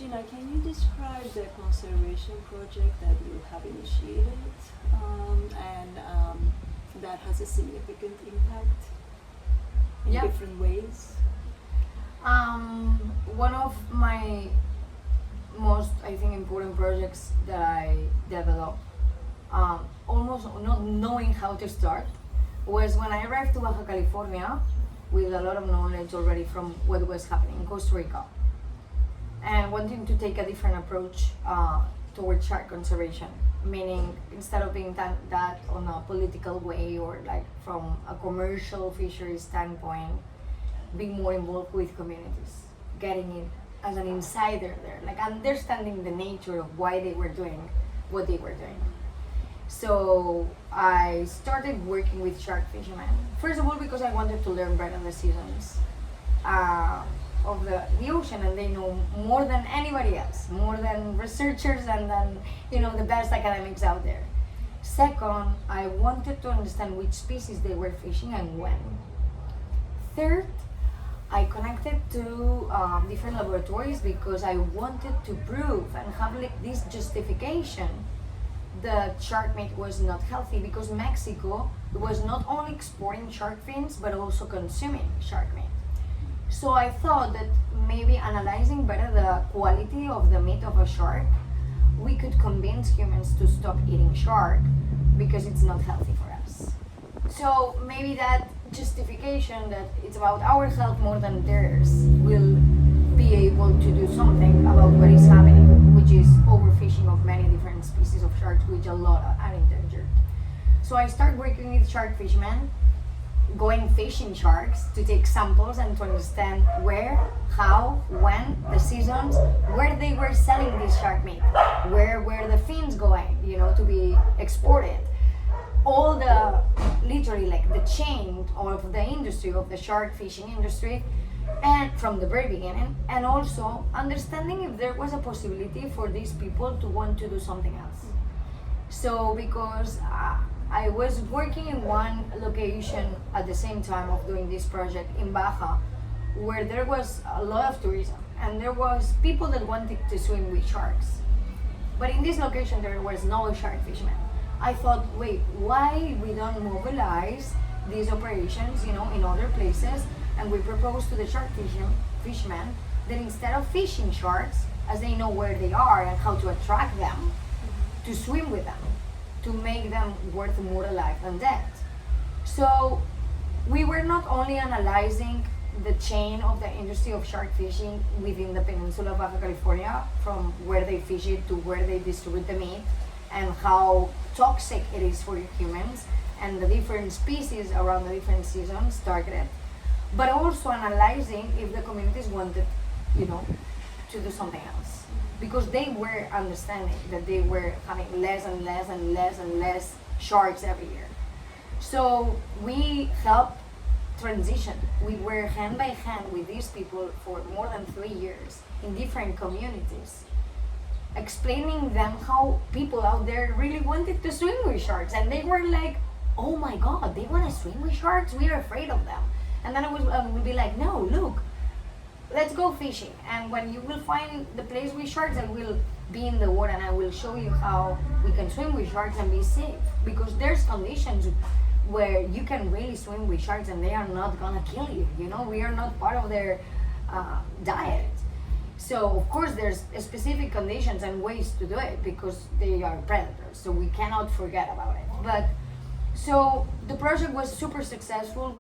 Regina, can you describe the conservation project that you have initiated and that has a significant impact in different ways? One of my most, I think, important projects that I developed, almost not knowing how to start, was when I arrived to Baja California with a lot of knowledge already from what was happening in Costa Rica, and wanting to take a different approach towards shark conservation, meaning instead of being that on a political way or like from a commercial fishery standpoint, being more involved with communities, getting in as an insider there, like understanding the nature of why they were doing what they were doing. So I started working with shark fishermen. First of all, because I wanted to learn better the seasons of the ocean, and they know more than anybody else, more than researchers and than the best academics out there. Second, I wanted to understand which species they were fishing and when. Third, I connected to different laboratories because I wanted to prove and have like this justification that shark meat was not healthy, because Mexico was not only exporting shark fins but also consuming shark meat. So I thought that maybe analyzing better the quality of the meat of a shark, we could convince humans to stop eating shark because it's not healthy for us. So maybe that justification that it's about our health more than theirs will be able to do something about what is happening, which is overfishing of many different species of sharks, which a lot are endangered. So I started working with shark fishermen, going fishing sharks to take samples and to understand where, how, when, the seasons, where they were selling this shark meat, where were the fins going, to be exported. All the, literally like the chain of the industry, of the shark fishing industry, and from the very beginning, and also understanding if there was a possibility for these people to want to do something else. So because I was working in one location at the same time of doing this project in Baja, where there was a lot of tourism and there was people that wanted to swim with sharks. But in this location there was no shark fishermen. I thought, wait, why we don't mobilize these operations, in other places, and we propose to the shark fishermen that instead of fishing sharks, as they know where they are and how to attract them, to swim with them, to make them worth more alive than dead. So we were not only analyzing the chain of the industry of shark fishing within the peninsula of Baja California, from where they fish it to where they distribute the meat, and how toxic it is for humans, and the different species around the different seasons targeted, but also analyzing if the communities wanted, to do something else. Because they were understanding that they were having less and less and less and less sharks every year. So we helped transition. We were hand by hand with these people for more than 3 years in different communities, explaining them how people out there really wanted to swim with sharks, and they were like, oh my god, they want to swim with sharks? We are afraid of them. And then I would be like, no, look, let's go fishing, and when you will find the place with sharks, I will be in the water and I will show you how we can swim with sharks and be safe, because there's conditions where you can really swim with sharks and they are not gonna kill you. We are not part of their diet. So of course there's specific conditions and ways to do it because they are predators, so we cannot forget about it. But so the project was super successful.